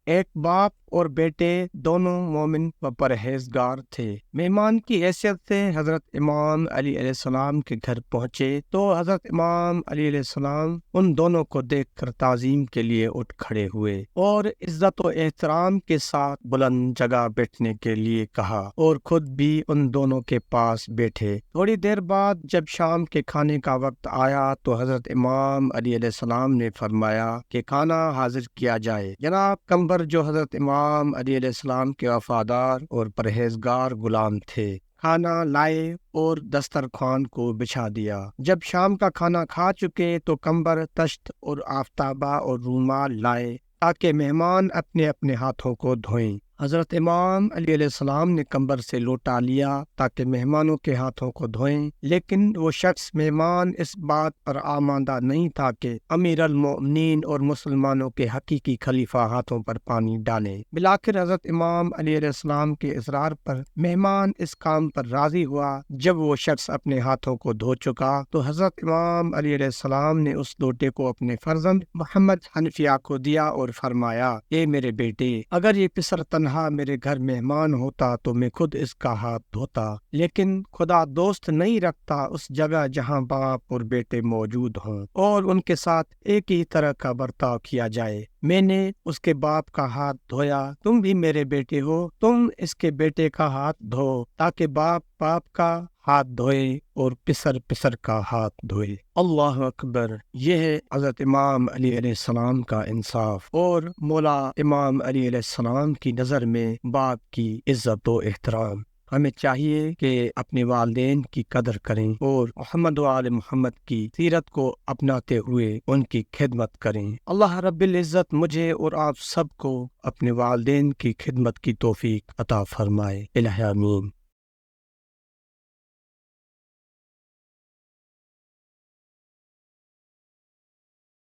ایک باپ اور بیٹے دونوں مومن و پرہیزگار تھے۔ مہمان کی حیثیت سے حضرت امام علی علیہ السلام کے گھر پہنچے تو حضرت امام علی علیہ السلام ان دونوں کو دیکھ کر تعظیم کے لیے اٹھ کھڑے ہوئے اور عزت و احترام کے ساتھ بلند جگہ بیٹھنے کے لیے کہا اور خود بھی ان دونوں کے پاس بیٹھے۔ تھوڑی دیر بعد جب شام کے کھانے کا وقت آیا تو حضرت امام علی علیہ السلام نے فرمایا کہ کھانا حاضر کیا جائے۔ جناب قمبر جو حضرت امام علی علیہ السلام کے وفادار اور پرہیزگار غلام تھے، کھانا لائے اور دسترخوان کو بچھا دیا۔ جب شام کا کھانا کھا چکے تو قمبر تشت اور آفتابہ اور رومال لائے تاکہ مہمان اپنے اپنے ہاتھوں کو دھوئیں۔ حضرت امام علی علیہ السلام نے قمبر سے لوٹا لیا تاکہ مہمانوں کے ہاتھوں کو دھوئیں، لیکن وہ شخص مہمان اس بات پر آمادہ نہیں تھا کہ امیر المؤمنین اور مسلمانوں کے حقیقی خلیفہ ہاتھوں پر پانی ڈالیں۔ بالآخر حضرت امام علی علیہ السلام کے اصرار پر مہمان اس کام پر راضی ہوا۔ جب وہ شخص اپنے ہاتھوں کو دھو چکا تو حضرت امام علی علیہ السلام نے اس لوٹے کو اپنے فرزند محمد حنفیہ کو دیا اور فرمایا، اے میرے بیٹے، اگر یہ پسر تنہا میرے گھر مہمان ہوتا تو میں خود اس کا ہاتھ دھوتا، لیکن خدا دوست نہیں رکھتا اس جگہ جہاں باپ اور بیٹے موجود ہوں اور ان کے ساتھ ایک ہی طرح کا برتاؤ کیا جائے۔ میں نے اس کے باپ کا ہاتھ دھویا، تم بھی میرے بیٹے ہو، تم اس کے بیٹے کا ہاتھ دھو تاکہ باپ کا ہاتھ دھوئے اور پسر کا ہاتھ دھوئے۔ اللہ اکبر۔ یہ ہے حضرت امام علی علیہ السلام کا انصاف اور مولا امام علی علیہ السلام کی نظر میں باپ کی عزت و احترام۔ ہمیں چاہیے کہ اپنے والدین کی قدر کریں اور محمد و آل محمد کی سیرت کو اپناتے ہوئے ان کی خدمت کریں۔ اللہ رب العزت مجھے اور آپ سب کو اپنے والدین کی خدمت کی توفیق عطا فرمائے۔ الہ آمین۔